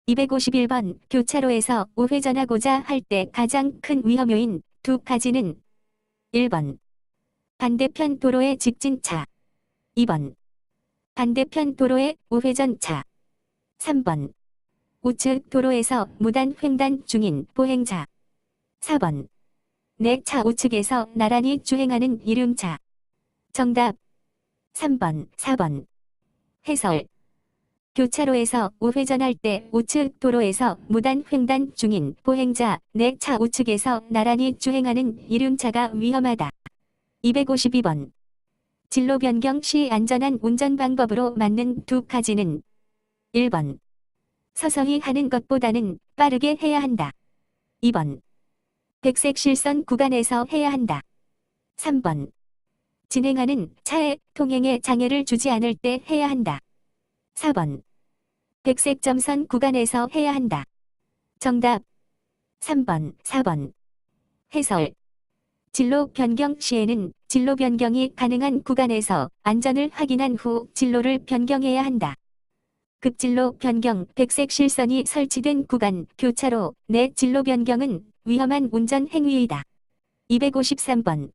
251번 교차로에서 우회전하고자 할 때 가장 큰 위험 요인 두 가지는 1번 반대편 도로의 직진차 2번 반대편 도로의 우회전차 3번 우측 도로에서 무단 횡단 중인 보행자 4번 내 차 우측에서 나란히 주행하는 이륜차. 정답 3번, 4번. 해설 교차로에서 우회전할 때 우측 도로에서 무단 횡단 중인 보행자, 내 차 우측에서 나란히 주행하는 이륜차가 위험하다. 252번. 진로 변경 시 안전한 운전 방법으로 맞는 두 가지는 1번. 서서히 하는 것보다는 빠르게 해야 한다. 2번. 백색 실선 구간에서 해야 한다. 3번. 진행하는 차의 통행에 장애를 주지 않을 때 해야 한다. 4번. 백색 점선 구간에서 해야 한다. 정답 3번, 4번. 해설 진로 변경 시에는 진로 변경이 가능한 구간에서 안전을 확인한 후 진로를 변경해야 한다. 급진로 변경 백색 실선이 설치된 구간 교차로 내 진로 변경은 위험한 운전 행위이다. 253번.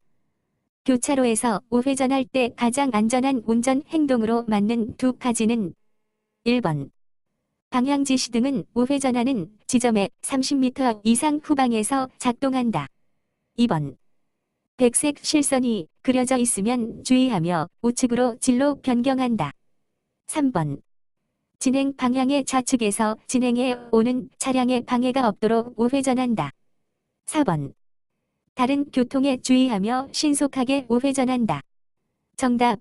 교차로에서 우회전할 때 가장 안전한 운전 행동으로 맞는 두 가지는 1번. 방향지시등은 우회전하는 지점에 30m 이상 후방에서 작동한다. 2번. 백색 실선이 그려져 있으면 주의하며 우측으로 진로 변경한다. 3번. 진행 방향의 좌측에서 진행해 오는 차량에 방해가 없도록 우회전한다. 4번. 다른 교통에 주의하며 신속하게 우회전한다. 정답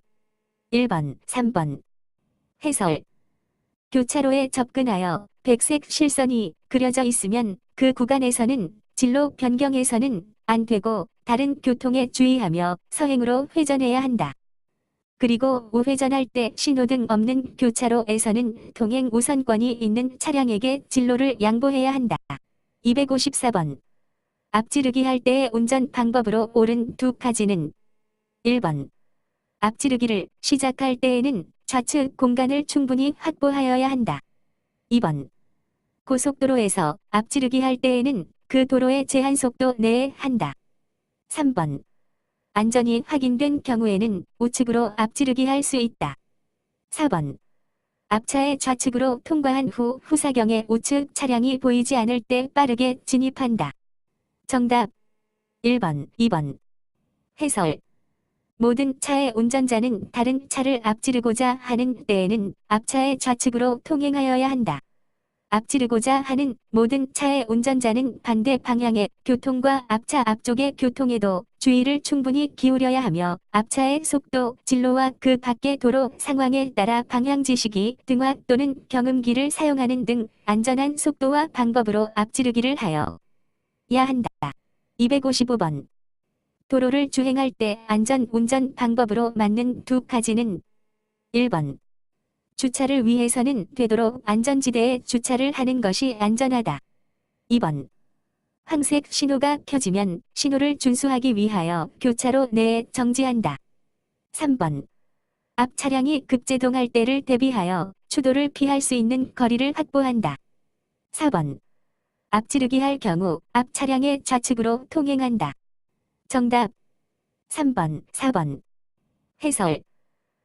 1번, 3번. 해설 교차로에 접근하여 백색 실선이 그려져 있으면 그 구간에서는 진로 변경해서는 안 되고 다른 교통에 주의하며 서행으로 회전해야 한다. 그리고 우회전할 때 신호등 없는 교차로에서는 통행 우선권이 있는 차량에게 진로를 양보해야 한다. 254번. 앞지르기 할 때의 운전 방법으로 옳은 두 가지는 1번. 앞지르기를 시작할 때에는 좌측 공간을 충분히 확보하여야 한다. 2번. 고속도로에서 앞지르기 할 때에는 그 도로의 제한속도 내에 한다. 3번. 안전이 확인된 경우에는 우측으로 앞지르기 할 수 있다. 4번. 앞차의 좌측으로 통과한 후 후사경에 우측 차량이 보이지 않을 때 빠르게 진입한다. 정답 1번, 2번. 해설 모든 차의 운전자는 다른 차를 앞지르고자 하는 때에는 앞차의 좌측으로 통행하여야 한다. 앞지르고자 하는 모든 차의 운전자는 반대 방향의 교통과 앞차 앞쪽의 교통에도 주의를 충분히 기울여야 하며 앞차의 속도, 진로와 그 밖의 도로 상황에 따라 방향지시기, 등화 또는 경음기를 사용하는 등 안전한 속도와 방법으로 앞지르기를 하여야 한다. 255번. 도로를 주행할 때 안전 운전 방법으로 맞는 두 가지는 1번. 주차를 위해서는 되도록 안전지대에 주차를 하는 것이 안전하다. 2번. 황색 신호가 켜지면 신호를 준수하기 위하여 교차로 내에 정지한다. 3번. 앞 차량이 급제동할 때를 대비하여 추돌을 피할 수 있는 거리를 확보한다. 4번. 앞지르기 할 경우 앞 차량의 좌측으로 통행한다. 정답 3번, 4번. 해설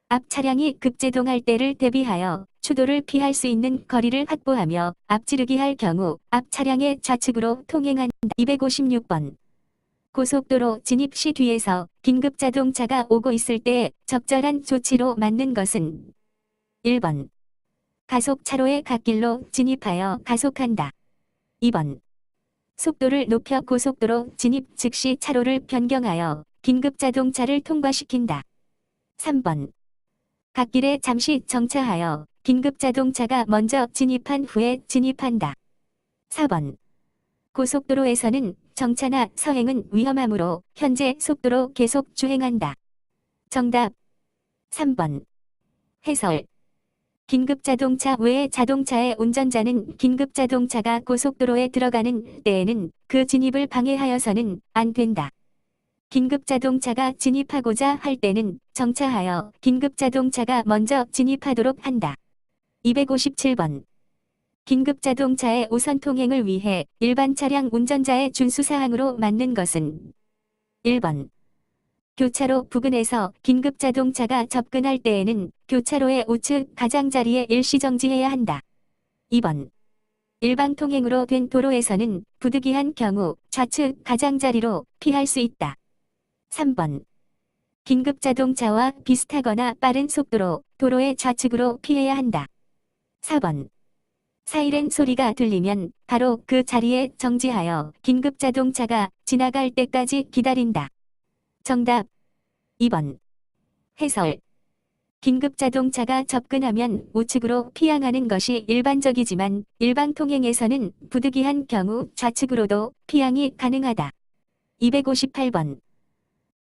앞 차량이 급제동할 때를 대비하여 추돌을 피할 수 있는 거리를 확보하며 앞지르기 할 경우 앞 차량의 좌측으로 통행한다. 256번. 고속도로 진입 시 뒤에서 긴급 자동차가 오고 있을 때 적절한 조치로 맞는 것은 1번. 가속 차로의 갓길로 진입하여 가속한다. 2번. 속도를 높여 고속도로 진입 즉시 차로를 변경하여 긴급 자동차를 통과시킨다. 3번. 갓길에 잠시 정차하여 긴급 자동차가 먼저 진입한 후에 진입한다. 4번. 고속도로에서는 정차나 서행은 위험하므로 현재 속도로 계속 주행한다. 정답 3번. 해설 긴급자동차 외의 자동차의 운전자는 긴급자동차가 고속도로에 들어가는 때에는 그 진입을 방해하여서는 안 된다. 긴급자동차가 진입하고자 할 때는 정차하여 긴급자동차가 먼저 진입하도록 한다. 257번. 긴급자동차의 우선 통행을 위해 일반 차량 운전자의 준수사항으로 맞는 것은 1번. 교차로 부근에서 긴급자동차가 접근할 때에는 교차로의 우측 가장자리에 일시정지해야 한다. 2번. 일방통행으로 된 도로에서는 부득이한 경우 좌측 가장자리로 피할 수 있다. 3번. 긴급자동차와 비슷하거나 빠른 속도로 도로의 좌측으로 피해야 한다. 4번. 사이렌 소리가 들리면 바로 그 자리에 정지하여 긴급자동차가 지나갈 때까지 기다린다. 정답 2번. 해설. 긴급자동차가 접근하면 우측으로 피항하는 것이 일반적이지만 일방통행에서는 부득이한 경우 좌측으로도 피항이 가능하다. 258번.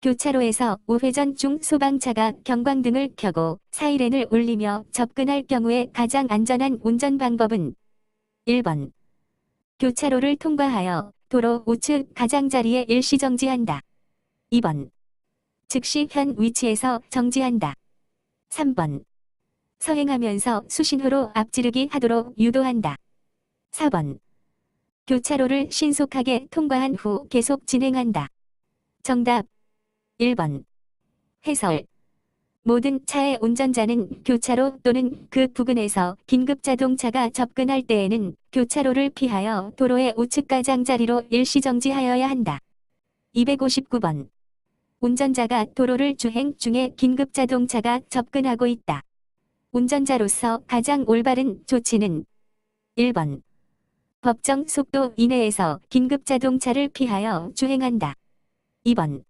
교차로에서 우회전 중 소방차가 경광등을 켜고 사이렌을 울리며 접근할 경우에 가장 안전한 운전 방법은 1번. 교차로를 통과하여 도로 우측 가장자리에 일시정지한다. 2번. 즉시 현 위치에서 정지한다. 3번. 서행하면서 수신호로 앞지르기 하도록 유도한다. 4번. 교차로를 신속하게 통과한 후 계속 진행한다. 정답 1번. 해설. 모든 차의 운전자는 교차로 또는 그 부근에서 긴급자동차가 접근할 때에는 교차로를 피하여 도로의 우측 가장자리로 일시정지하여야 한다. 259번. 운전자가 도로를 주행 중에 긴급자동차가 접근하고 있다. 운전자로서 가장 올바른 조치는 1번. 법정 속도 이내에서 긴급자동차를 피하여 주행한다. 2번.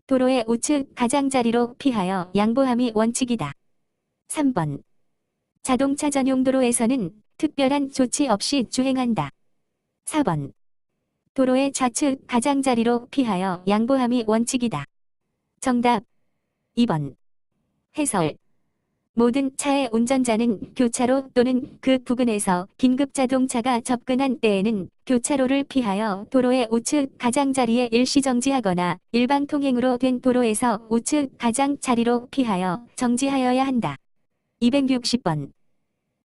도로의 우측 가장자리로 피하여 양보함이 원칙이다. 3번. 자동차 전용 도로에서는 특별한 조치 없이 주행한다. 4번. 도로의 좌측 가장자리로 피하여 양보함이 원칙이다. 정답 2번. 해설. 모든 차의 운전자는 교차로 또는 그 부근에서 긴급자동차가 접근한 때에는 교차로를 피하여 도로의 우측 가장자리에 일시정지하거나 일방통행으로 된 도로에서 우측 가장자리로 피하여 정지하여야 한다. 260번.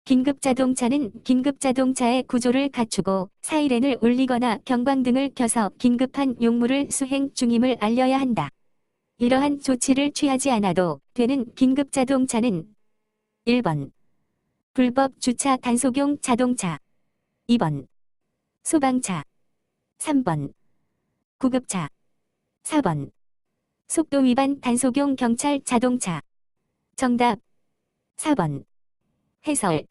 긴급자동차는 긴급자동차의 구조를 갖추고 사이렌을 울리거나 경광등을 켜서 긴급한 용무를 수행 중임을 알려야 한다. 이러한 조치를 취하지 않아도 되는 긴급자동차는 1번. 불법 주차 단속용 자동차 2번. 소방차 3번. 구급차 4번. 속도 위반 단속용 경찰 자동차 정답 4번. 해설.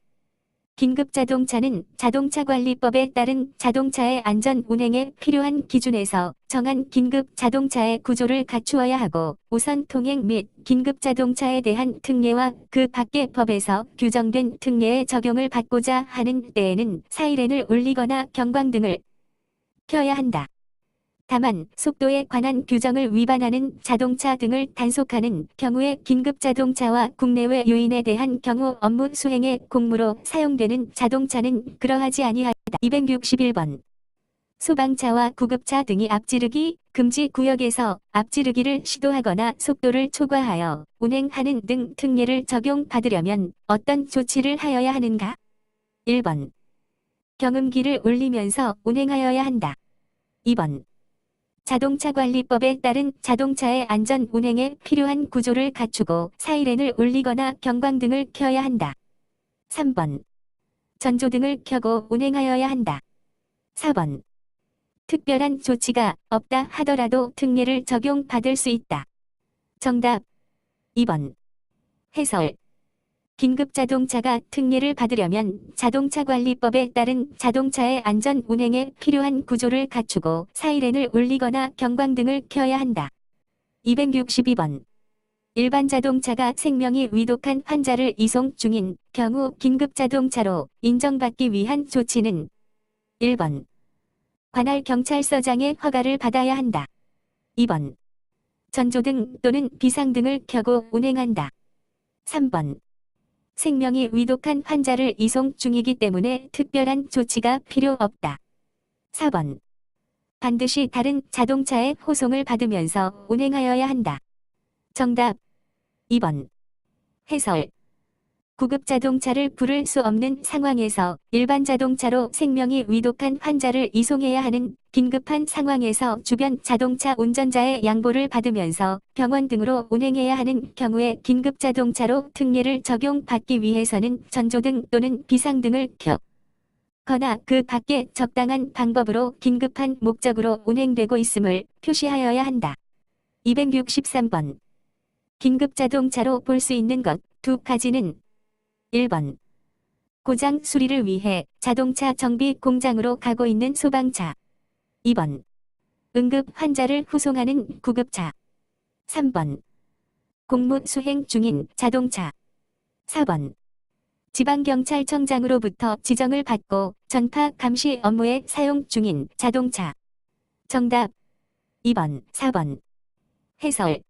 긴급자동차는 자동차관리법에 따른 자동차의 안전 운행에 필요한 기준에서 정한 긴급자동차의 구조를 갖추어야 하고 우선 통행 및 긴급자동차에 대한 특례와 그 밖의 법에서 규정된 특례의 적용을 받고자 하는 때에는 사이렌을 울리거나 경광등을 켜야 한다. 다만 속도에 관한 규정을 위반하는 자동차 등을 단속하는 경우에 긴급자동차와 국내외 요인에 대한 경우 업무 수행의 공무로 사용되는 자동차는 그러하지 아니하다. 261번. 소방차와 구급차 등이 앞지르기 금지 구역에서 앞지르기를 시도하거나 속도를 초과하여 운행하는 등 특례를 적용받으려면 어떤 조치를 하여야 하는가? 1번. 경음기를 울리면서 운행하여야 한다. 2번. 자동차관리법에 따른 자동차의 안전 운행에 필요한 구조를 갖추고 사이렌을 울리거나 경광등을 켜야 한다. 3번. 전조등을 켜고 운행하여야 한다. 4번. 특별한 조치가 없다 하더라도 특례를 적용받을 수 있다. 정답 2번. 해설. 긴급자동차가 특례를 받으려면 자동차관리법에 따른 자동차의 안전 운행에 필요한 구조를 갖추고 사이렌을 울리거나 경광등을 켜야 한다. 262번. 일반 자동차가 생명이 위독한 환자를 이송 중인 경우 긴급자동차로 인정받기 위한 조치는 1번. 관할 경찰서장의 허가를 받아야 한다. 2번. 전조등 또는 비상등을 켜고 운행한다. 3번. 생명이 위독한 환자를 이송 중이기 때문에 특별한 조치가 필요 없다. 4번. 반드시 다른 자동차의 호송을 받으면서 운행하여야 한다. 정답 2번. 해설. 구급 자동차를 부를 수 없는 상황에서 일반 자동차로 생명이 위독한 환자를 이송해야 하는 긴급한 상황에서 주변 자동차 운전자의 양보를 받으면서 병원 등으로 운행해야 하는 경우에 긴급 자동차로 특례를 적용받기 위해서는 전조등 또는 비상등을 켜거나 그 밖에 적당한 방법으로 긴급한 목적으로 운행되고 있음을 표시하여야 한다. 263번. 긴급 자동차로 볼 수 있는 것 두 가지는 1번. 고장 수리를 위해 자동차 정비 공장으로 가고 있는 소방차. 2번. 응급 환자를 후송하는 구급차. 3번. 공무 수행 중인 자동차. 4번. 지방경찰청장으로부터 지정을 받고 전파 감시 업무에 사용 중인 자동차. 정답 2번, 4번. 해설.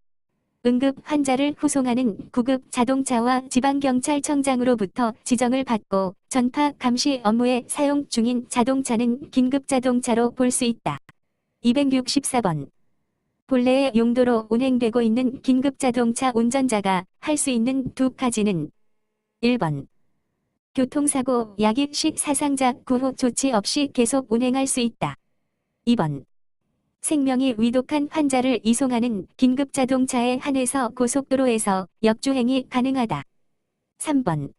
응급 환자를 후송하는 구급 자동차와 지방경찰청장으로부터 지정을 받고 전파 감시 업무에 사용 중인 자동차는 긴급 자동차로 볼 수 있다. 264번. 본래의 용도로 운행되고 있는 긴급 자동차 운전자가 할 수 있는 두 가지는 1번. 교통사고 약입 시 사상자 구호 조치 없이 계속 운행할 수 있다. 2번. 생명이 위독한 환자를 이송하는 긴급 자동차에 한해서 고속도로에서 역주행이 가능하다. 3번.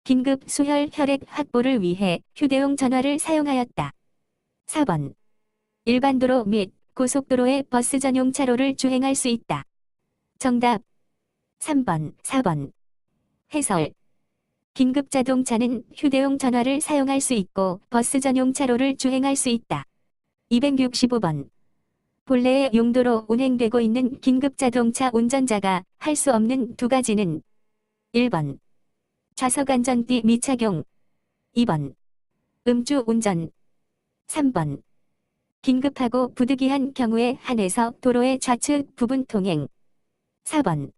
긴급 수혈 혈액 확보를 위해 휴대용 전화를 사용하였다. 4번. 일반 도로 및 고속도로의 버스 전용 차로를 주행할 수 있다. 정답 3번, 4번. 해설. 긴급 자동차는 휴대용 전화를 사용할 수 있고 버스 전용 차로를 주행할 수 있다. 265번. 본래의 용도로 운행되고 있는 긴급 자동차 운전자가 할 수 없는 두 가지는 1번. 좌석 안전띠 미착용. 2번. 음주 운전. 3번. 긴급하고 부득이한 경우에 한해서 도로의 좌측 부분 통행. 4번.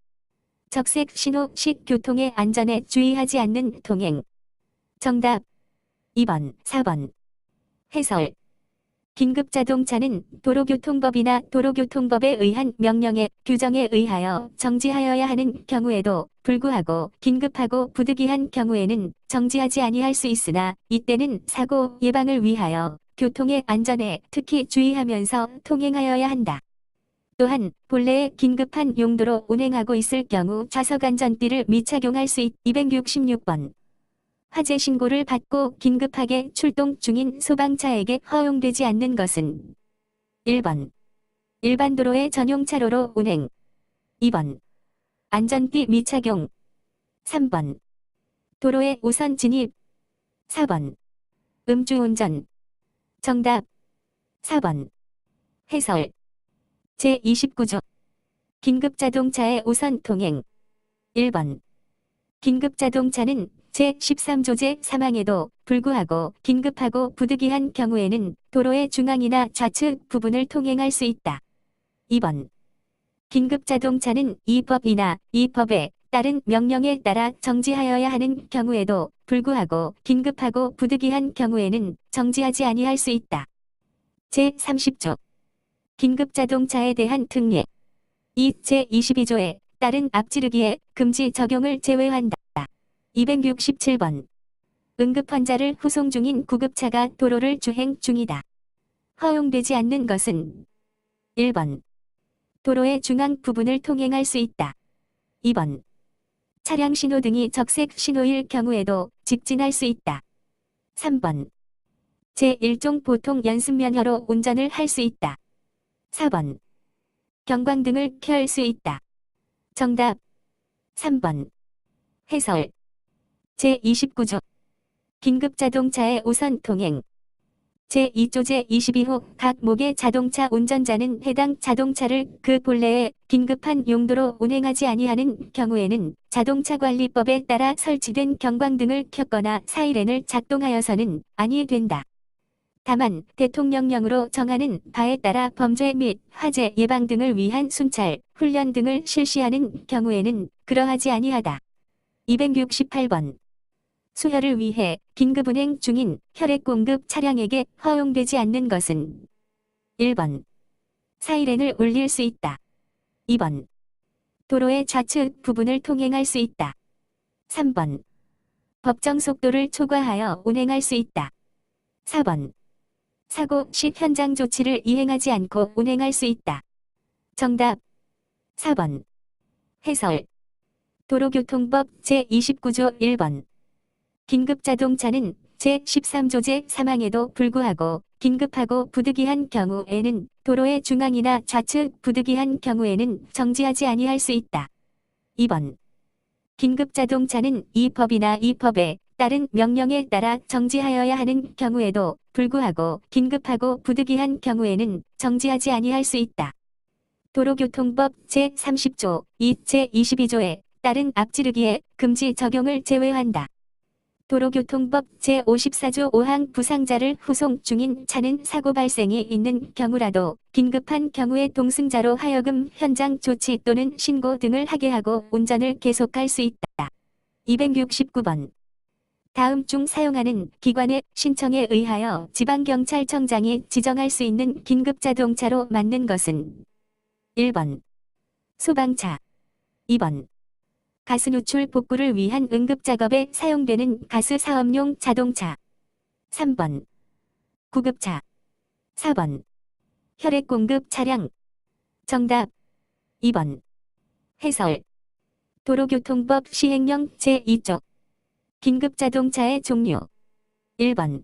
적색 신호 시 교통의 안전에 주의하지 않는 통행. 정답 2번, 4번. 해설. 긴급 자동차는 도로교통법이나 도로교통법에 의한 명령에 규정에 의하여 정지하여야 하는 경우에도 불구하고 긴급하고 부득이한 경우에는 정지하지 아니할 수 있으나 이때는 사고 예방을 위하여 교통의 안전에 특히 주의하면서 통행하여야 한다. 또한 본래의 긴급한 용도로 운행하고 있을 경우 좌석 안전띠를 미착용할 수 있. 266번. 화재 신고를 받고 긴급하게 출동 중인 소방차에게 허용되지 않는 것은 1번. 일반 도로의 전용 차로로 운행. 2번. 안전띠 미착용. 3번. 도로의 우선 진입. 4번. 음주운전. 정답 4번. 해설. 제29조. 긴급자동차의 우선 통행. 1번. 긴급자동차는 제13조제 사망에도 불구하고 긴급하고 부득이한 경우에는 도로의 중앙이나 좌측 부분을 통행할 수 있다. 2번. 긴급자동차는 이 법이나 이 법에 따른 명령에 따라 정지하여야 하는 경우에도 불구하고 긴급하고 부득이한 경우에는 정지하지 아니할 수 있다. 제30조. 긴급자동차에 대한 특례. 이 제22조에 따른 앞지르기의 금지 적용을 제외한다. 267번. 응급환자를 후송 중인 구급차가 도로를 주행 중이다. 허용되지 않는 것은 1번. 도로의 중앙 부분을 통행할 수 있다. 2번. 차량 신호등이 적색 신호일 경우에도 직진할 수 있다. 3번. 제1종 보통 연습면허로 운전을 할 수 있다. 4번. 경광등을 켤 수 있다. 정답 3번. 해설. 제29조. 긴급자동차의 우선 통행. 제2조 제22호 각 목의 자동차 운전자는 해당 자동차를 그 본래의 긴급한 용도로 운행하지 아니하는 경우에는 자동차관리법에 따라 설치된 경광등을 켰거나 사이렌을 작동하여서는 아니 된다. 다만 대통령령으로 정하는 바에 따라 범죄 및 화재 예방 등을 위한 순찰, 훈련 등을 실시하는 경우에는 그러하지 아니하다. 268번. 수혈을 위해 긴급운행 중인 혈액공급 차량에게 허용되지 않는 것은 1번. 사이렌을 울릴 수 있다. 2번. 도로의 좌측 부분을 통행할 수 있다. 3번. 법정 속도를 초과하여 운행할 수 있다. 4번. 사고 시 현장 조치를 이행하지 않고 운행할 수 있다. 정답 4번. 해설. 도로교통법 제29조 1번. 긴급자동차는 제13조제 사망에도 불구하고 긴급하고 부득이한 경우에는 도로의 중앙이나 좌측 부득이한 경우에는 정지하지 아니할 수 있다. 2번. 긴급자동차는 이 법이나 이 법에 따른 명령에 따라 정지하여야 하는 경우에도 불구하고 긴급하고 부득이한 경우에는 정지하지 아니할 수 있다. 도로교통법 제30조, 제22조에 따른 앞지르기에 금지 적용을 제외한다. 도로교통법 제54조 5항 부상자를 후송 중인 차는 사고 발생이 있는 경우라도 긴급한 경우에 동승자로 하여금 현장 조치 또는 신고 등을 하게 하고 운전을 계속할 수 있다. 269번. 다음 중 사용하는 기관의 신청에 의하여 지방경찰청장이 지정할 수 있는 긴급자동차로 맞는 것은 1번. 소방차. 2번. 가스 누출 복구를 위한 응급작업에 사용되는 가스 사업용 자동차. 3번. 구급차. 4번. 혈액 공급 차량. 정답 2번. 해설. 도로교통법 시행령 제2조. 긴급자동차의 종류. 1번.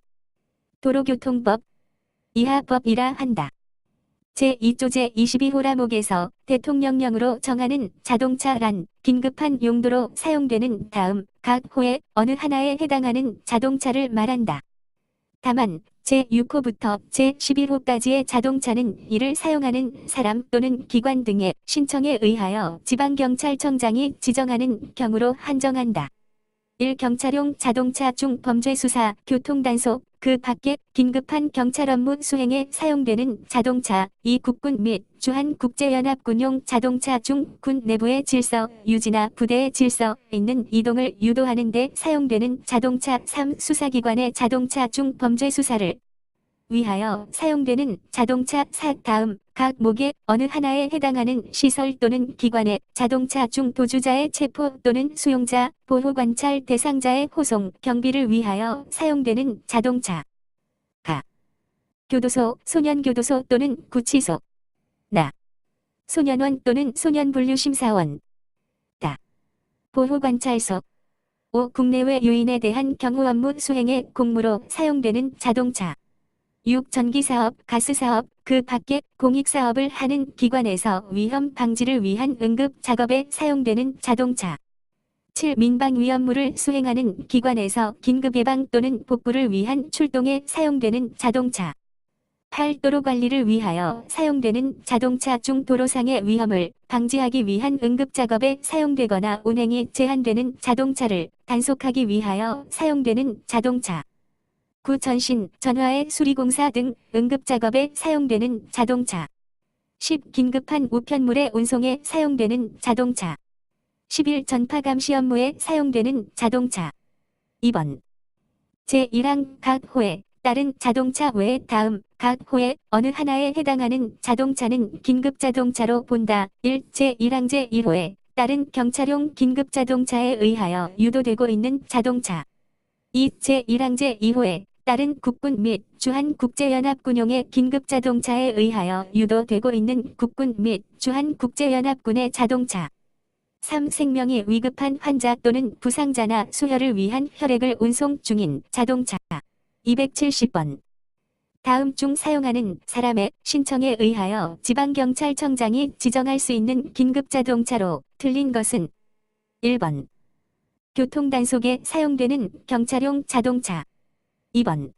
도로교통법 이하 법이라 한다. 제2조 제22호라목에서 대통령령으로 정하는 자동차란 긴급한 용도로 사용되는 다음 각 호의 어느 하나에 해당하는 자동차를 말한다. 다만 제6호부터 제11호까지의 자동차는 이를 사용하는 사람 또는 기관 등의 신청에 의하여 지방경찰청장이 지정하는 경우로 한정한다. 1경찰용 자동차 중 범죄수사, 교통단속, 그 밖에 긴급한 경찰 업무 수행에 사용되는 자동차, 2 국군 및 주한국제연합군용 자동차 중 군 내부의 질서, 유지나 부대의 질서 있는 이동을 유도하는 데 사용되는 자동차, 3 수사기관의 자동차 중 범죄수사를 위하여 사용되는 자동차 4 다음 각 목의 어느 하나에 해당하는 시설 또는 기관의 자동차 중 도주자의 체포 또는 수용자, 보호관찰 대상자의 호송, 경비를 위하여 사용되는 자동차. 가. 교도소, 소년교도소 또는 구치소. 나. 소년원 또는 소년분류심사원. 다. 보호관찰소. 5. 국내외 유인에 대한 경호 업무 수행의 공무로 사용되는 자동차. 6. 전기사업, 가스사업, 그 밖에 공익사업을 하는 기관에서 위험 방지를 위한 응급 작업에 사용되는 자동차. 7. 민방 위험무를 수행하는 기관에서 긴급 예방 또는 복구를 위한 출동에 사용되는 자동차. 8. 도로 관리를 위하여 사용되는 자동차 중 도로상의 위험을 방지하기 위한 응급 작업에 사용되거나 운행이 제한되는 자동차를 단속하기 위하여 사용되는 자동차. 9. 전신, 전화의 수리공사 등 응급작업에 사용되는 자동차. 10. 긴급한 우편물의 운송에 사용되는 자동차. 11. 전파감시 업무에 사용되는 자동차. 2번. 제1항 각 호에 따른 자동차 외에 다음 각 호의 어느 하나에 해당하는 자동차는 긴급자동차로 본다. 1. 제1항 제1호에 따른 경찰용 긴급자동차에 의하여 유도되고 있는 자동차. 2. 제1항 제2호에 따른 국군 및 주한국제연합군용의 긴급자동차에 의하여 유도되고 있는 국군 및 주한국제연합군의 자동차. 3. 생명이 위급한 환자 또는 부상자나 수혈을 위한 혈액을 운송 중인 자동차. 270번. 다음 중 사용하는 사람의 신청에 의하여 지방경찰청장이 지정할 수 있는 긴급자동차로 틀린 것은 1번. 교통단속에 사용되는 경찰용 자동차. 2번.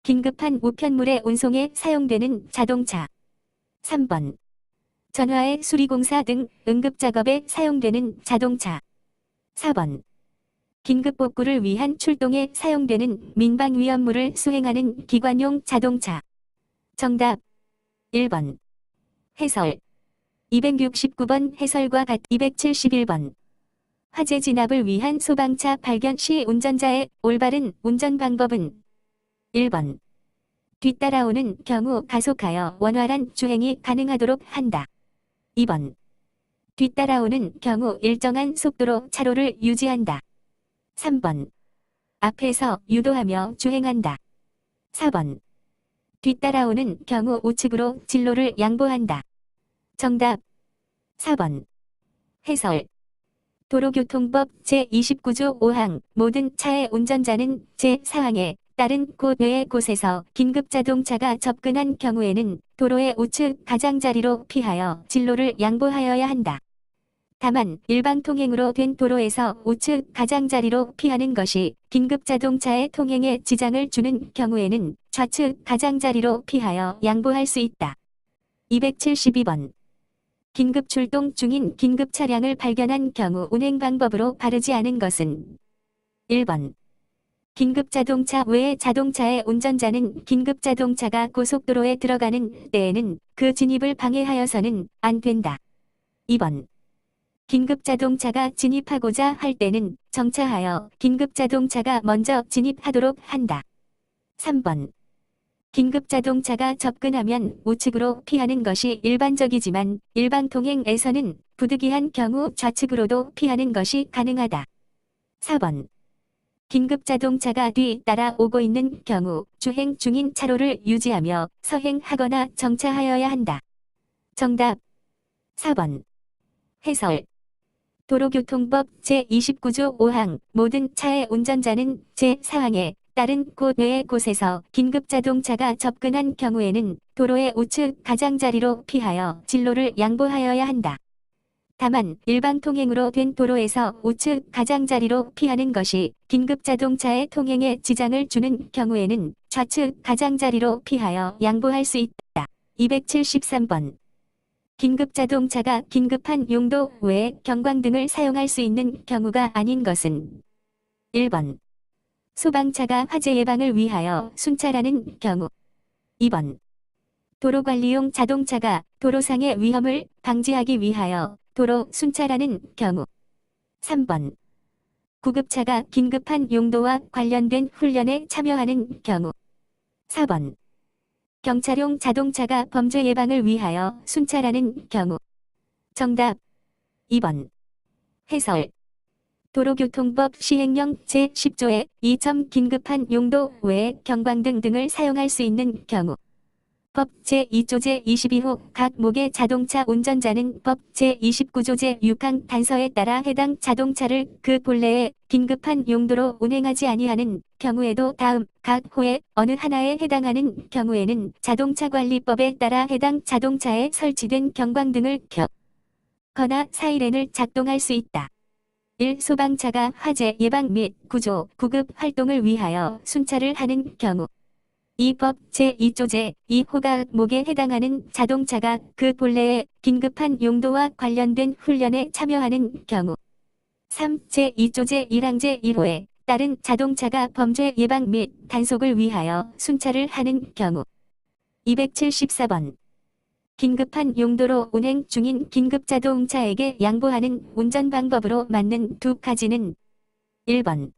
긴급한 우편물의 운송에 사용되는 자동차. 3번. 전화의 수리공사 등 응급작업에 사용되는 자동차. 4번. 긴급복구를 위한 출동에 사용되는 민방위험무를 수행하는 기관용 자동차. 정답 1번. 해설. 269번 해설과 같 271번. 화재 진압을 위한 소방차 발견 시 운전자의 올바른 운전 방법은 1번. 뒤따라오는 경우 가속하여 원활한 주행이 가능하도록 한다. 2번. 뒤따라오는 경우 일정한 속도로 차로를 유지한다. 3번. 앞에서 유도하며 주행한다. 4번. 뒤따라오는 경우 우측으로 진로를 양보한다. 정답 4번. 해설. 도로교통법 제29조 5항 모든 차의 운전자는 제4항에 따른 곳 외의 곳에서 긴급자동차가 접근한 경우에는 도로의 우측 가장자리로 피하여 진로를 양보하여야 한다. 다만 일방통행으로 된 도로에서 우측 가장자리로 피하는 것이 긴급자동차의 통행에 지장을 주는 경우에는 좌측 가장자리로 피하여 양보할 수 있다. 272번. 긴급 출동 중인 긴급 차량을 발견한 경우 운행 방법으로 바르지 않은 것은 1번. 긴급자동차 외의 자동차의 운전자는 긴급자동차가 고속도로에 들어가는 때에는 그 진입을 방해하여서는 안 된다. 2번. 긴급자동차가 진입하고자 할 때는 정차하여 긴급자동차가 먼저 진입하도록 한다. 3번. 긴급자동차가 접근하면 우측으로 피하는 것이 일반적이지만 일방통행에서는 부득이한 경우 좌측으로도 피하는 것이 가능하다. 4번. 긴급자동차가 뒤따라 오고 있는 경우 주행 중인 차로를 유지하며 서행하거나 정차하여야 한다. 정답 4번. 해설. 도로교통법 제29조 5항 모든 차의 운전자는 제4항에 따른 곳 외의 곳에서 긴급자동차가 접근한 경우에는 도로의 우측 가장자리로 피하여 진로를 양보하여야 한다. 다만 일방통행으로 된 도로에서 우측 가장자리로 피하는 것이 긴급자동차의 통행에 지장을 주는 경우에는 좌측 가장자리로 피하여 양보할 수 있다. 273번. 긴급자동차가 긴급한 용도 외에 경광등을 사용할 수 있는 경우가 아닌 것은 1번. 소방차가 화재 예방을 위하여 순찰하는 경우 2번. 도로관리용 자동차가 도로상의 위험을 방지하기 위하여 도로 순찰하는 경우 3번. 구급차가 긴급한 용도와 관련된 훈련에 참여하는 경우 4번. 경찰용 자동차가 범죄 예방을 위하여 순찰하는 경우 정답 2번. 해설. 도로교통법 시행령 제10조의 2점 긴급한 용도 외에 경광등 등을 사용할 수 있는 경우 법 제2조 제22호 각 목의 자동차 운전자는 법 제29조 제6항 단서에 따라 해당 자동차를 그 본래의 긴급한 용도로 운행하지 아니하는 경우에도 다음 각 호의 어느 하나에 해당하는 경우에는 자동차관리법에 따라 해당 자동차에 설치된 경광등을 켜거나 사이렌을 작동할 수 있다. 1. 소방차가 화재 예방 및 구조, 구급 활동을 위하여 순찰을 하는 경우 2. 법 제2조 제2호가 목에 해당하는 자동차가 그 본래의 긴급한 용도와 관련된 훈련에 참여하는 경우 3. 제2조 제1항 제1호에 따른 자동차가 범죄 예방 및 단속을 위하여 순찰을 하는 경우 274번. 긴급한 용도로 운행 중인 긴급자동차에게 양보하는 운전 방법으로 맞는 두 가지는 1번.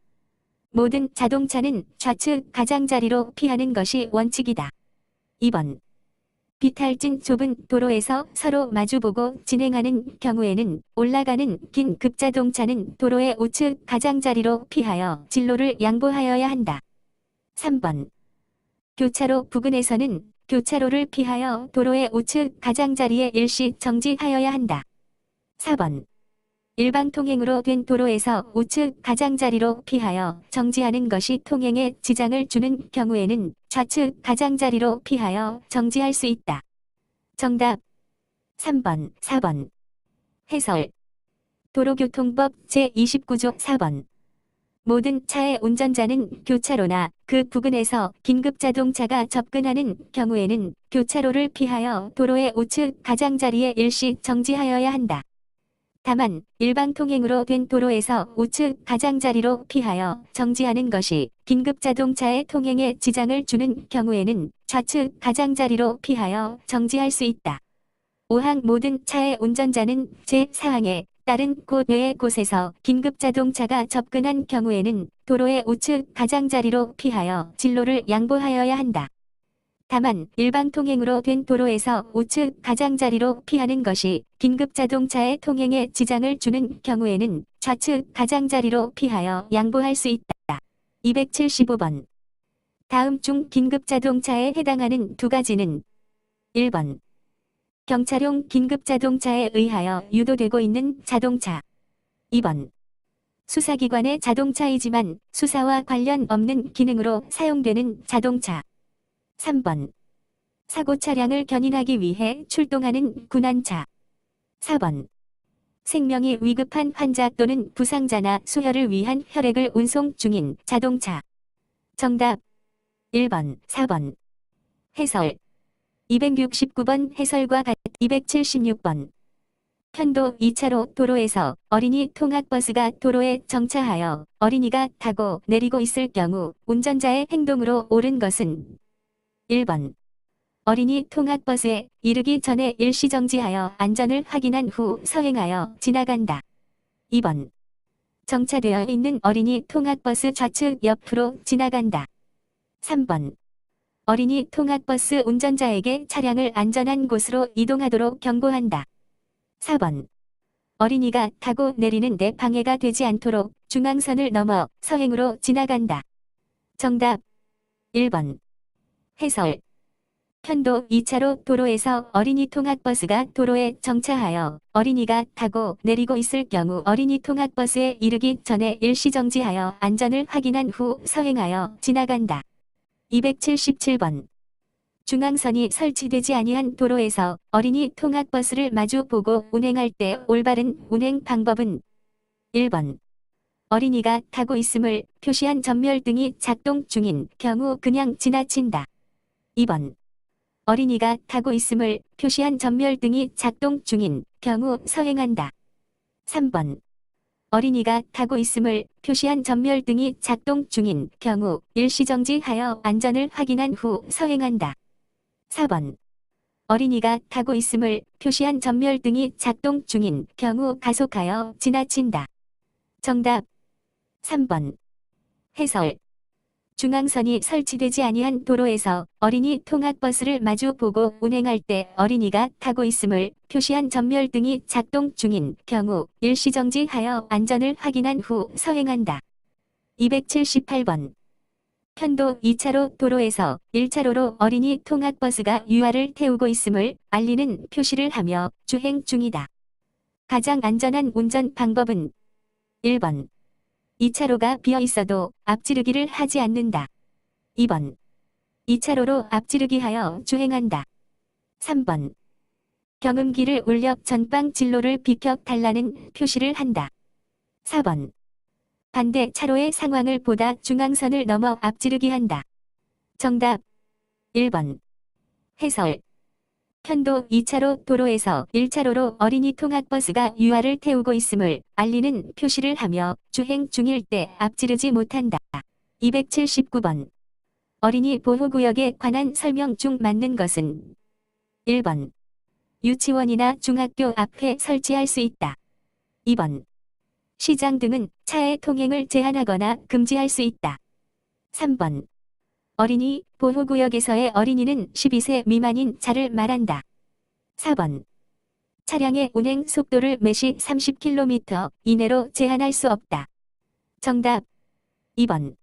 모든 자동차는 좌측 가장자리로 피하는 것이 원칙이다. 2번. 비탈진 좁은 도로에서 서로 마주보고 진행하는 경우에는 올라가는 긴 급자동차는 도로의 우측 가장자리로 피하여 진로를 양보하여야 한다. 3번. 교차로 부근에서는 교차로를 피하여 도로의 우측 가장자리에 일시 정지하여야 한다. 4번. 일방통행으로 된 도로에서 우측 가장자리로 피하여 정지하는 것이 통행에 지장을 주는 경우에는 좌측 가장자리로 피하여 정지할 수 있다. 정답 3번, 4번. 해설. 도로교통법 제29조 4번. 모든 차의 운전자는 교차로나 그 부근에서 긴급자동차가 접근하는 경우에는 교차로를 피하여 도로의 우측 가장자리에 일시 정지하여야 한다. 다만 일방통행으로 된 도로에서 우측 가장자리로 피하여 정지하는 것이 긴급자동차의 통행에 지장을 주는 경우에는 좌측 가장자리로 피하여 정지할 수 있다. 5항 모든 차의 운전자는 제4항에 따른 곳 외의 곳에서 긴급자동차가 접근한 경우에는 도로의 우측 가장자리로 피하여 진로를 양보하여야 한다. 다만 일방통행으로 된 도로에서 우측 가장자리로 피하는 것이 긴급자동차의 통행에 지장을 주는 경우에는 좌측 가장자리로 피하여 양보할 수 있다. 275번. 다음 중 긴급자동차에 해당하는 두 가지는 1번. 경찰용 긴급자동차에 의하여 유도되고 있는 자동차. 2번. 수사기관의 자동차이지만 수사와 관련 없는 기능으로 사용되는 자동차. 3번. 사고 차량을 견인하기 위해 출동하는 군안차. 4번. 생명이 위급한 환자 또는 부상자나 수혈을 위한 혈액을 운송 중인 자동차. 정답 1번, 4번. 해설 269번 해설과 같 276번. 편도 2차로 도로에서 어린이 통학버스가 도로에 정차하여 어린이가 타고 내리고 있을 경우 운전자의 행동으로 옳은 것은 1번. 어린이 통학버스에 이르기 전에 일시정지하여 안전을 확인한 후 서행하여 지나간다. 2번. 정차되어 있는 어린이 통학버스 좌측 옆으로 지나간다. 3번. 어린이 통학버스 운전자에게 차량을 안전한 곳으로 이동하도록 경고한다. 4번. 어린이가 타고 내리는 데 방해가 되지 않도록 중앙선을 넘어 서행으로 지나간다. 정답 1번. 해설 편도 2차로 도로에서 어린이 통학버스가 도로에 정차하여 어린이가 타고 내리고 있을 경우 어린이 통학버스에 이르기 전에 일시정지하여 안전을 확인한 후 서행하여 지나간다. 277번. 중앙선이 설치되지 아니한 도로에서 어린이 통학버스를 마주보고 운행할 때 올바른 운행 방법은 1번. 어린이가 타고 있음을 표시한 전멸등이 작동 중인 경우 그냥 지나친다. 2번. 어린이가 타고 있음을 표시한 전멸등이 작동 중인 경우 서행한다. 3번. 어린이가 타고 있음을 표시한 전멸등이 작동 중인 경우 일시정지하여 안전을 확인한 후 서행한다. 4번. 어린이가 타고 있음을 표시한 전멸등이 작동 중인 경우 가속하여 지나친다. 정답 3번. 해설 중앙선이 설치되지 아니한 도로에서 어린이 통학버스를 마주보고 운행할 때 어린이가 타고 있음을 표시한 전멸등이 작동 중인 경우 일시정지하여 안전을 확인한 후 서행한다. 278번. 편도 2차로 도로에서 1차로로 어린이 통학버스가 유아를 태우고 있음을 알리는 표시를 하며 주행 중이다. 가장 안전한 운전 방법은 1번. 2차로가 비어 있어도 앞지르기를 하지 않는다. 2번. 2차로로 앞지르기 하여 주행한다. 3번. 경음기를 울려 전방 진로를 비켜 달라는 표시를 한다. 4번. 반대 차로의 상황을 보다 중앙선을 넘어 앞지르기 한다. 정답 1번. 해설 편도 2차로 도로에서 1차로로 어린이 통학버스가 유아를 태우고 있음을 알리는 표시를 하며 주행 중일 때 앞지르지 못한다. 279번. 어린이 보호구역에 관한 설명 중 맞는 것은 1번. 유치원이나 중학교 앞에 설치할 수 있다. 2번. 시장 등은 차의 통행을 제한하거나 금지할 수 있다. 3번. 어린이 보호구역에서의 어린이는 12세 미만인 자를 말한다. 4번. 차량의 운행 속도를 매시 30km 이내로 제한할 수 없다. 정답 2번.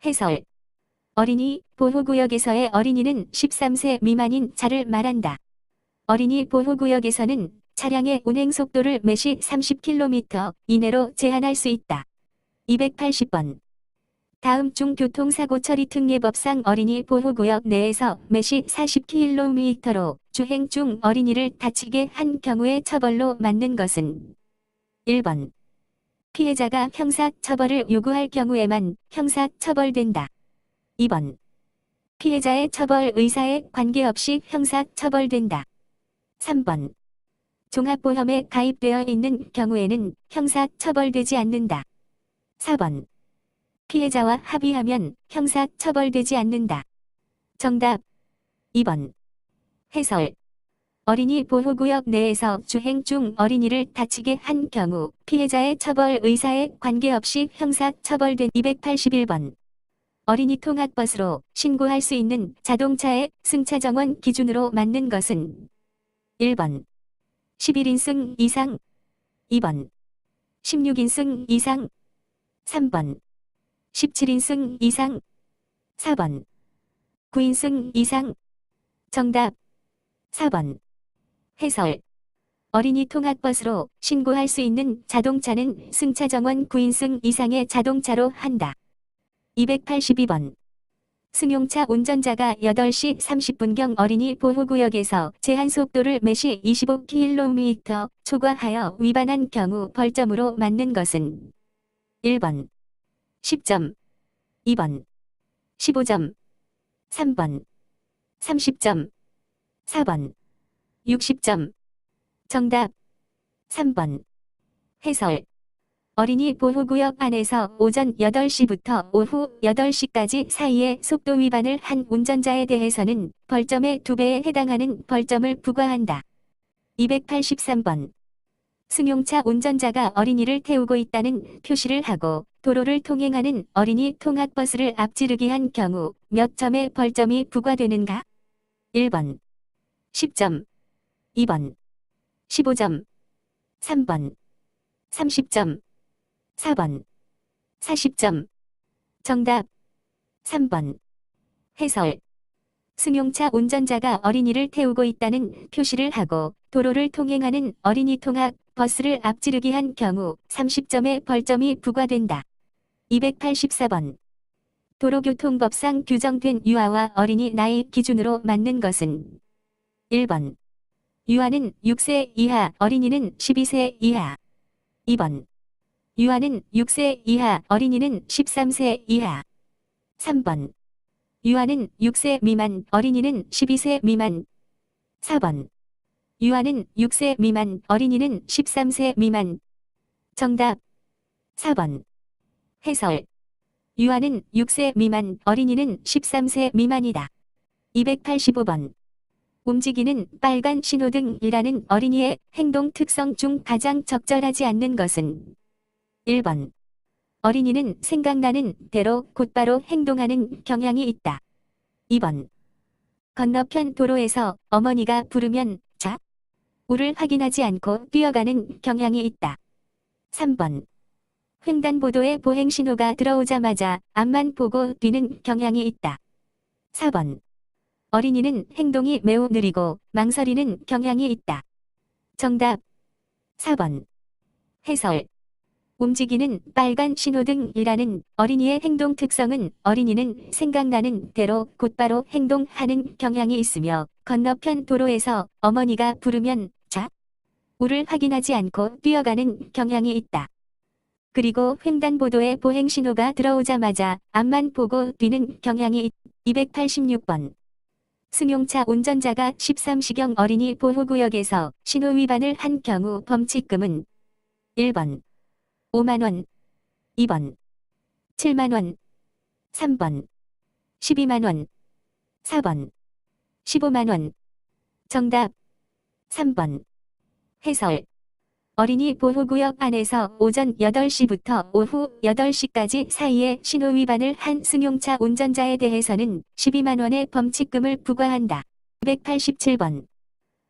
해설 어린이 보호구역에서의 어린이는 13세 미만인 자를 말한다. 어린이 보호구역에서는 차량의 운행 속도를 매시 30km 이내로 제한할 수 있다. 280번. 다음 중 교통사고 처리 특례법상 어린이 보호구역 내에서 매시 40km로 주행 중 어린이를 다치게 한 경우의 처벌로 맞는 것은 1번. 피해자가 형사처벌을 요구할 경우에만 형사처벌된다. 2번. 피해자의 처벌 의사에 관계없이 형사처벌된다. 3번. 종합보험에 가입되어 있는 경우에는 형사처벌되지 않는다. 4번. 피해자와 합의하면 형사처벌되지 않는다. 정답 2번. 해설 어린이 보호구역 내에서 주행 중 어린이를 다치게 한 경우 피해자의 처벌 의사에 관계없이 형사처벌된 281번. 어린이 통학버스로 신고할 수 있는 자동차의 승차 정원 기준으로 맞는 것은 1번. 11인승 이상 2번. 16인승 이상 3번. 17인승 이상 4번 9인승 이상 정답 4번 해설 어린이 통학버스로 신고할 수 있는 자동차는 승차 정원 9인승 이상의 자동차로 한다. 282번 승용차 운전자가 8시 30분경 어린이 보호구역에서 제한속도를 매시 25km 초과하여 위반한 경우 벌점으로 맞는 것은 1번 10점 2번 15점 3번 30점 4번 60점 정답 3번 해설 어린이 보호구역 안에서 오전 8시부터 오후 8시까지 사이에 속도 위반을 한 운전자에 대해서는 벌점의 2배에 해당하는 벌점을 부과한다. 283번 승용차 운전자가 어린이를 태우고 있다는 표시를 하고 도로를 통행하는 어린이 통학버스를 앞지르기 한 경우 몇 점의 벌점이 부과되는가? 1번 10점 2번 15점 3번 30점 4번 40점 정답 3번 해설 승용차 운전자가 어린이를 태우고 있다는 표시를 하고 도로를 통행하는 어린이 통학 버스를 앞지르기 한 경우 30점의 벌점이 부과된다. 284번 도로교통법상 규정된 유아와 어린이 나이 기준으로 맞는 것은 1번 유아는 6세 이하 어린이는 12세 이하 2번 유아는 6세 이하 어린이는 13세 이하 3번 유아는 6세 미만 어린이는 12세 미만 4번 유아는 6세 미만 어린이는 13세 미만 정답 4번 해설 유아는 6세 미만 어린이는 13세 미만이다. 285번 움직이는 빨간 신호등이라는 어린이의 행동 특성 중 가장 적절하지 않는 것은 1번 어린이는 생각나는 대로 곧바로 행동하는 경향이 있다. 2번 건너편 도로에서 어머니가 부르면 자, 우를 확인하지 않고 뛰어가는 경향이 있다. 3번 횡단보도에 보행신호가 들어오자마자 앞만 보고 뛰는 경향이 있다. 4번 어린이는 행동이 매우 느리고 망설이는 경향이 있다. 정답 4번 해설 움직이는 빨간 신호등이라는 어린이의 행동 특성은 어린이는 생각나는 대로 곧바로 행동하는 경향이 있으며 건너편 도로에서 어머니가 부르면 자, 우를 확인하지 않고 뛰어가는 경향이 있다. 그리고 횡단보도에 보행신호가 들어오자마자 앞만 보고 뛰는 경향이 286번 승용차 운전자가 13시경 어린이 보호구역에서 신호 위반을 한 경우 범칙금은 1번 5만원 2번 7만원 3번 12만원 4번 15만원 정답 3번 해설 어린이 보호구역 안에서 오전 8시부터 오후 8시까지 사이에 신호 위반을 한 승용차 운전자에 대해서는 12만원의 범칙금을 부과한다. 287번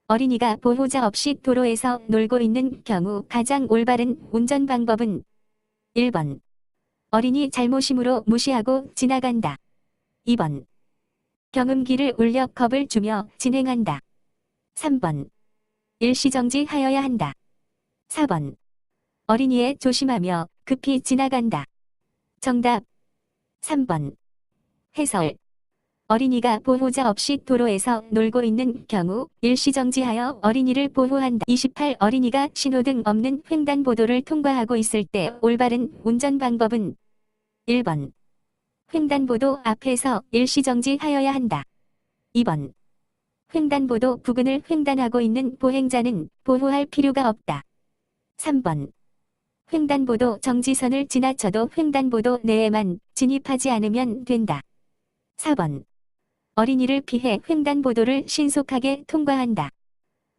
어린이가 보호자 없이 도로에서 놀고 있는 경우 가장 올바른 운전 방법은 1번 어린이 잘못임으로 무시하고 지나간다. 2번 경음기를 울려 겁을 주며 진행한다. 3번 일시정지하여야 한다. 4번 어린이에 조심하며 급히 지나간다. 정답 3번 해설 어린이가 보호자 없이 도로에서 놀고 있는 경우 일시정지하여 어린이를 보호한다. 28 어린이가 신호등 없는 횡단보도를 통과하고 있을 때 올바른 운전 방법은 1번 횡단보도 앞에서 일시정지하여야 한다. 2번 횡단보도 부근을 횡단하고 있는 보행자는 보호할 필요가 없다. 3번 횡단보도 정지선을 지나쳐도 횡단보도 내에만 진입하지 않으면 된다. 4번 어린이를 피해 횡단보도를 신속하게 통과한다.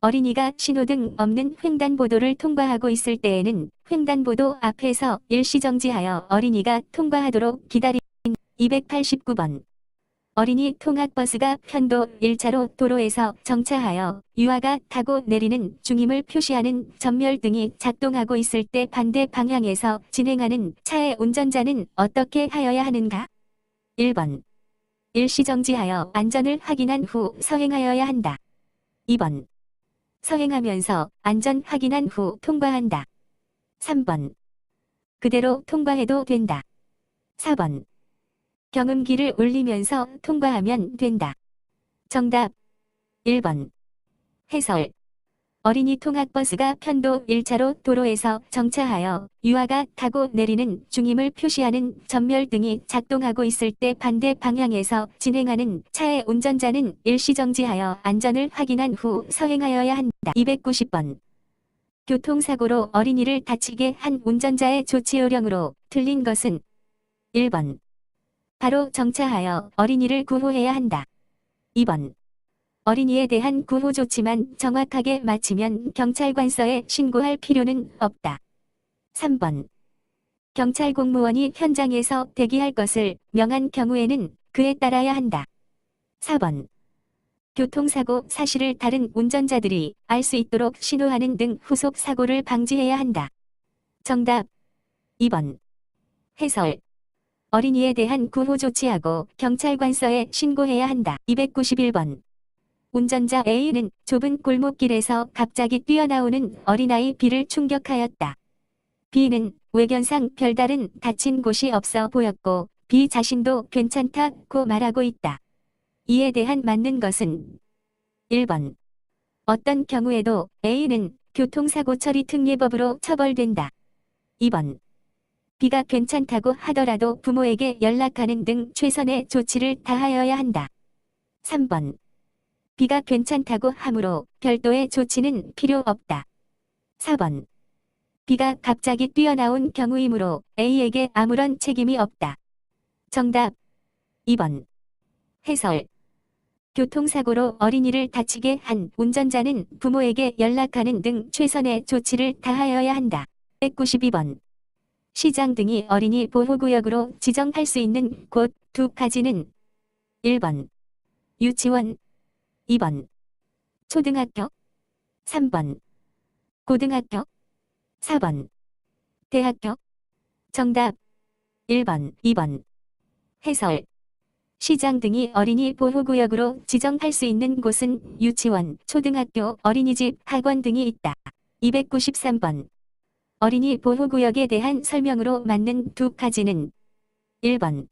어린이가 신호등 없는 횡단보도를 통과하고 있을 때에는 횡단보도 앞에서 일시정지하여 어린이가 통과하도록 기다린다. 289번 어린이 통학버스가 편도 1차로 도로에서 정차하여 유아가 타고 내리는 중임을 표시하는 전멸등이 작동하고 있을 때 반대 방향에서 진행하는 차의 운전자는 어떻게 하여야 하는가? 1번. 일시정지하여 안전을 확인한 후 서행하여야 한다. 2번. 서행하면서 안전 확인한 후 통과한다. 3번. 그대로 통과해도 된다. 4번. 경음기를 울리면서 통과하면 된다. 정답 1번. 해설. 어린이 통학버스가 편도 1차로 도로에서 정차하여 유아가 타고 내리는 중임을 표시하는 전멸등이 작동하고 있을 때 반대 방향에서 진행하는 차의 운전자는 일시정지하여 안전을 확인한 후 서행하여야 한다. 290번. 교통사고로 어린이를 다치게 한 운전자의 조치 요령으로 틀린 것은 1번. 바로 정차하여 어린이를 구호해야 한다. 2번. 어린이에 대한 구호 조치만 정확하게 마치면 경찰관서에 신고할 필요는 없다. 3번. 경찰 공무원이 현장에서 대기할 것을 명한 경우에는 그에 따라야 한다. 4번. 교통사고 사실을 다른 운전자들이 알 수 있도록 신호하는 등 후속 사고를 방지해야 한다. 정답 2번. 해설. 어린이에 대한 구호 조치하고 경찰관서에 신고해야 한다. 291번. 운전자 A는 좁은 골목길에서 갑자기 뛰어나오는 어린아이 B를 충격하였다. B는 외견상 별다른 다친 곳이 없어 보였고 B 자신도 괜찮다고 말하고 있다. 이에 대한 맞는 것은 1번. 어떤 경우에도 A는 교통사고 처리 특례법으로 처벌된다. 2번. B가 괜찮다고 하더라도 부모에게 연락하는 등 최선의 조치를 다하여야 한다. 3번. B가 괜찮다고 하므로 별도의 조치는 필요 없다. 4번. B가 갑자기 뛰어나온 경우이므로 A에게 아무런 책임이 없다. 정답 2번. 해설. 교통사고로 어린이를 다치게 한 운전자는 부모에게 연락하는 등 최선의 조치를 다하여야 한다. 192번. 시장 등이 어린이 보호구역으로 지정할 수 있는 곳 두 가지는 1번. 유치원 2번. 초등학교 3번. 고등학교 4번. 대학교 정답 1번, 2번. 해설. 시장 등이 어린이 보호구역으로 지정할 수 있는 곳은 유치원, 초등학교, 어린이집, 학원 등이 있다. 293번. 어린이 보호구역에 대한 설명으로 맞는 두 가지는 1번.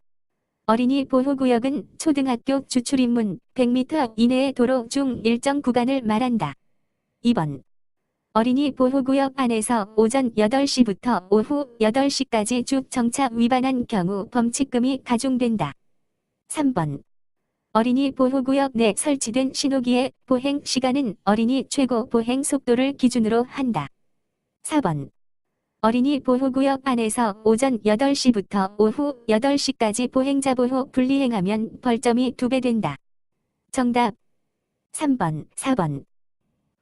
어린이 보호구역은 초등학교 주출입문 100m 이내의 도로 중 일정 구간을 말한다. 2번. 어린이 보호구역 안에서 오전 8시부터 오후 8시까지 주 정차 위반한 경우 범칙금이 가중된다. 3번. 어린이 보호구역 내 설치된 신호기의 보행 시간은 어린이 최고 보행 속도를 기준으로 한다. 4번. 어린이 보호구역 안에서 오전 8시부터 오후 8시까지 보행자 보호 불이행하면 벌점이 2배 된다. 정답 3번, 4번.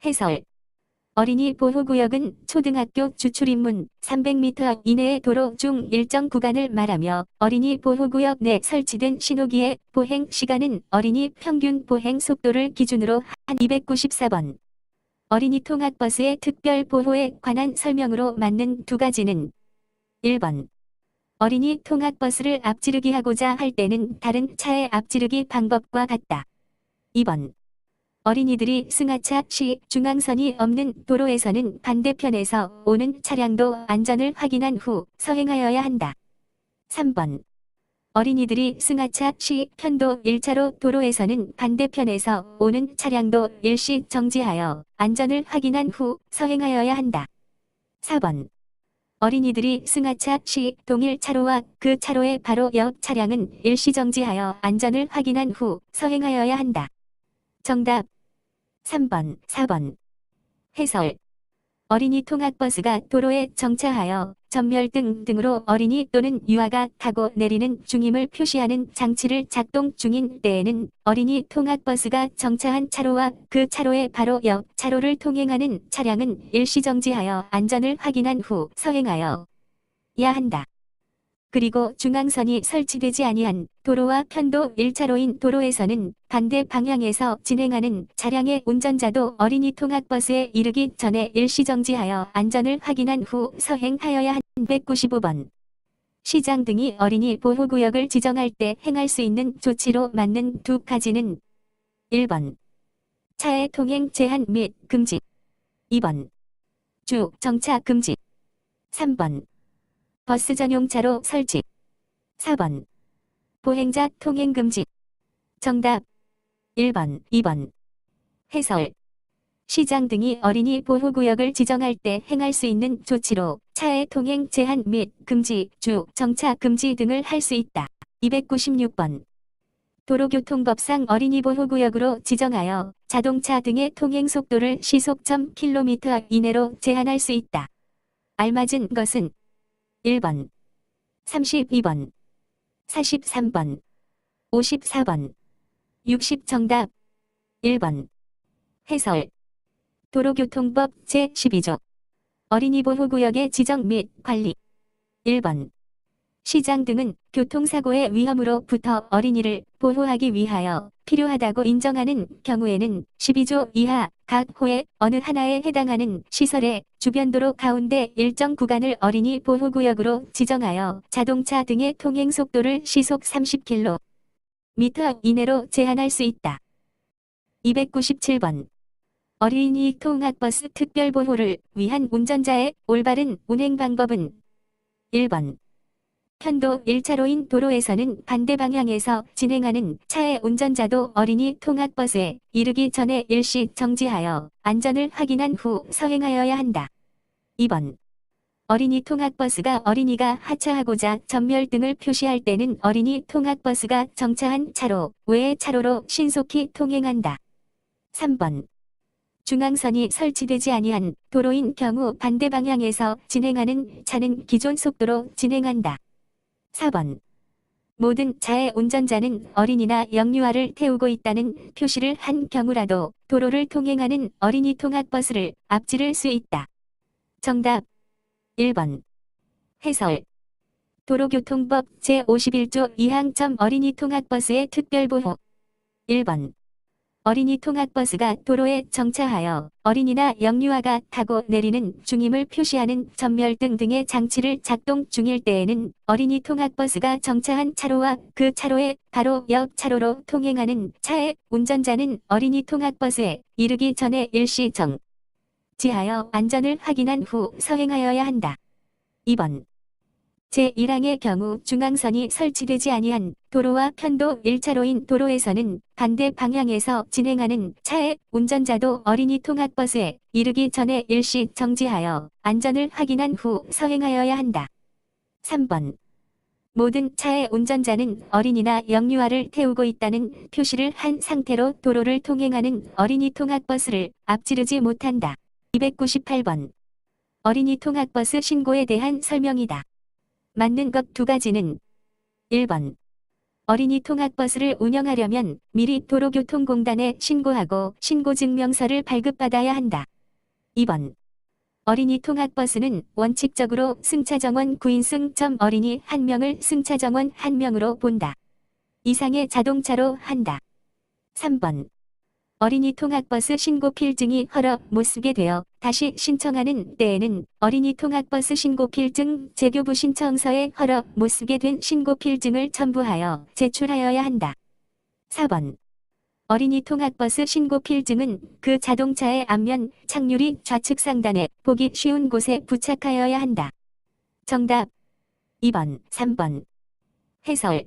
해설. 어린이 보호구역은 초등학교 주출입문 300m 이내의 도로 중 일정 구간을 말하며 어린이 보호구역 내 설치된 신호기의 보행 시간은 어린이 평균 보행 속도를 기준으로 한 294번. 어린이 통학버스의 특별 보호에 관한 설명으로 맞는 두 가지는 1번. 어린이 통학버스를 앞지르기 하고자 할 때는 다른 차의 앞지르기 방법과 같다. 2번. 어린이들이 승하차 시 중앙선이 없는 도로에서는 반대편에서 오는 차량도 안전을 확인한 후 서행하여야 한다. 3번. 어린이들이 승하차 시 편도 1차로 도로에서는 반대편에서 오는 차량도 일시 정지하여 안전을 확인한 후 서행하여야 한다. 4번. 어린이들이 승하차 시 동일 차로와 그 차로의 바로 옆 차량은 일시 정지하여 안전을 확인한 후 서행하여야 한다. 정답 3번, 4번. 해설. 어린이 통학버스가 도로에 정차하여 전멸등 등으로 어린이 또는 유아가 타고 내리는 중임을 표시하는 장치를 작동 중인 때에는 어린이 통학버스가 정차한 차로와 그 차로의 바로 옆 차로를 통행하는 차량은 일시정지하여 안전을 확인한 후 서행하여야 한다. 그리고 중앙선이 설치되지 아니한 도로와 편도 1차로인 도로에서는 반대 방향에서 진행하는 차량의 운전자도 어린이 통학버스에 이르기 전에 일시 정지하여 안전을 확인한 후 서행하여야 한다. 195번. 시장 등이 어린이 보호구역을 지정할 때 행할 수 있는 조치로 맞는 두 가지는 1번. 차의 통행 제한 및 금지. 2번. 주 정차 금지. 3번. 버스 전용 차로 설치. 4번. 보행자 통행 금지. 정답 1번, 2번. 해설. 시장 등이 어린이 보호구역을 지정할 때 행할 수 있는 조치로 차의 통행 제한 및 금지, 주 정차 금지 등을 할 수 있다. 296번. 도로교통법상 어린이 보호구역으로 지정하여 자동차 등의 통행 속도를 시속 1000km 이내로 제한할 수 있다. 알맞은 것은 1번, 32번, 43번, 54번, 60 정답 1번. 해설. 도로교통법 제12조. 어린이 보호구역의 지정 및 관리. 1번. 시장 등은 교통사고의 위험으로부터 어린이를 보호하기 위하여 필요하다고 인정하는 경우에는 12조 이하 각 호의 어느 하나에 해당하는 시설의 주변 도로 가운데 일정 구간을 어린이 보호구역으로 지정하여 자동차 등의 통행 속도를 시속 30km 이내로 제한할 수 있다. 297번. 어린이 통학버스 특별보호를 위한 운전자의 올바른 운행 방법은 1번. 편도 1차로인 도로에서는 반대 방향에서 진행하는 차의 운전자도 어린이 통학버스에 이르기 전에 일시 정지하여 안전을 확인한 후 서행하여야 한다. 2번. 어린이 통학버스가 어린이가 하차하고자 전멸등을 표시할 때는 어린이 통학버스가 정차한 차로 외의 차로로 신속히 통행한다. 3번. 중앙선이 설치되지 아니한 도로인 경우 반대 방향에서 진행하는 차는 기존 속도로 진행한다. 4번. 모든 차의 운전자는 어린이나 영유아를 태우고 있다는 표시를 한 경우라도 도로를 통행하는 어린이 통학버스를 앞지를 수 있다. 정답 1번. 해설. 도로교통법 제51조 2항 어린이 통학버스의 특별보호. 1번. 어린이 통학버스가 도로에 정차하여 어린이나 영유아가 타고 내리는 중임을 표시하는 전멸등 등의 장치를 작동 중일 때에는 어린이 통학버스가 정차한 차로와 그 차로의 바로 옆 차로로 통행하는 차의 운전자는 어린이 통학버스에 이르기 전에 일시 정지하여 안전을 확인한 후 서행하여야 한다. 2번. 제1항의 경우 중앙선이 설치되지 아니한 도로와 편도 1차로인 도로에서는 반대 방향에서 진행하는 차의 운전자도 어린이 통학버스에 이르기 전에 일시 정지하여 안전을 확인한 후 서행하여야 한다. 3번. 모든 차의 운전자는 어린이나 영유아를 태우고 있다는 표시를 한 상태로 도로를 통행하는 어린이 통학버스를 앞지르지 못한다. 298번. 어린이 통학버스 신고에 대한 설명이다. 맞는 것 두 가지는 1번. 어린이 통학버스를 운영하려면 미리 도로교통공단에 신고하고 신고증명서를 발급받아야 한다. 2번. 어린이 통학버스는 원칙적으로 승차정원 9인승 어린이 1명을 승차정원 1명으로 본다. 이상의 자동차로 한다. 3번. 어린이 통학버스 신고 필증이 허락 못 쓰게 되어 다시 신청하는 때에는 어린이 통학버스 신고 필증 재교부 신청서에 허락 못 쓰게 된 신고 필증을 첨부하여 제출하여야 한다. 4번. 어린이 통학버스 신고 필증은 그 자동차의 앞면 착유리 좌측 상단에 보기 쉬운 곳에 부착하여야 한다. 정답 2번, 3번. 해설.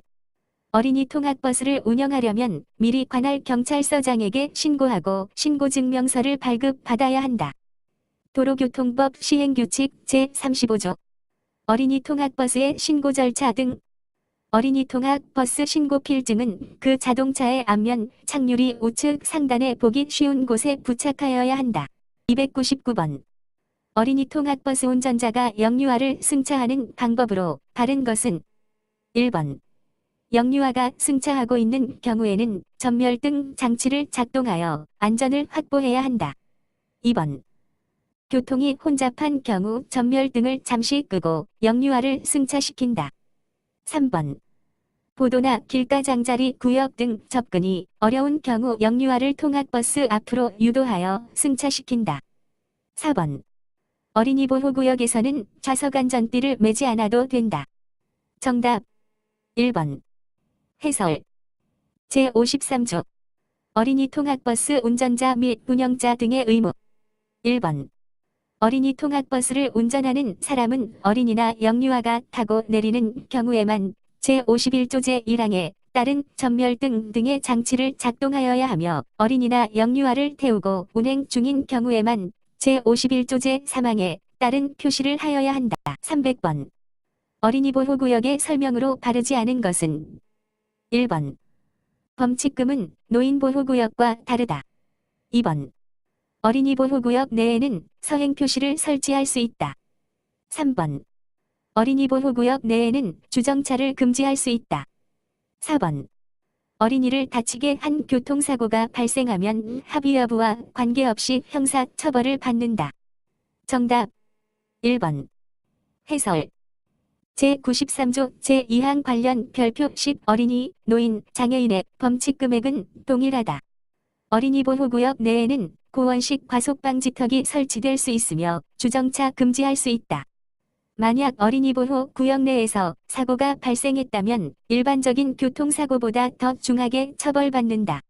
어린이 통학버스를 운영하려면 미리 관할 경찰서장에게 신고하고 신고증명서를 발급받아야 한다. 도로교통법 시행규칙 제35조. 어린이 통학버스의 신고 절차 등. 어린이 통학버스 신고 필증은 그 자동차의 앞면 착유리 우측 상단에 보기 쉬운 곳에 부착하여야 한다. 299번. 어린이 통학버스 운전자가 영유아를 승차하는 방법으로 바른 것은 1번. 영유아가 승차하고 있는 경우에는 전멸등 장치를 작동하여 안전을 확보해야 한다. 2번. 교통이 혼잡한 경우 전멸등을 잠시 끄고 영유아를 승차시킨다. 3번. 보도나 길가 장자리 구역 등 접근이 어려운 경우 영유아를 통학버스 앞으로 유도하여 승차시킨다. 4번. 어린이 보호구역에서는 좌석 안전띠를 매지 않아도 된다. 정답 1번. 해설 제53조 어린이 통학버스 운전자 및 운영자 등의 의무 1번. 어린이 통학버스를 운전하는 사람은 어린이나 영유아가 타고 내리는 경우에만 제51조 제1항에 따른 전멸등 등의 장치를 작동하여야 하며 어린이나 영유아를 태우고 운행 중인 경우에만 제51조 제3항에 따른 표시를 하여야 한다. 300번. 어린이 보호구역의 설명으로 바르지 않은 것은 1번. 범칙금은 노인 보호구역과 다르다. 2번. 어린이 보호구역 내에는 서행 표시를 설치할 수 있다. 3번. 어린이 보호구역 내에는 주정차를 금지할 수 있다. 4번. 어린이를 다치게 한 교통사고가 발생하면 합의 여부와 관계없이 형사 처벌을 받는다. 정답 1번. 해설 제93조 제2항 관련 별표 10 어린이, 노인, 장애인의 범칙 금액은 동일하다. 어린이 보호구역 내에는 고원식 과속방지턱이 설치될 수 있으며 주정차 금지할 수 있다. 만약 어린이 보호 구역 내에서 사고가 발생했다면 일반적인 교통사고보다 더 중하게 처벌받는다.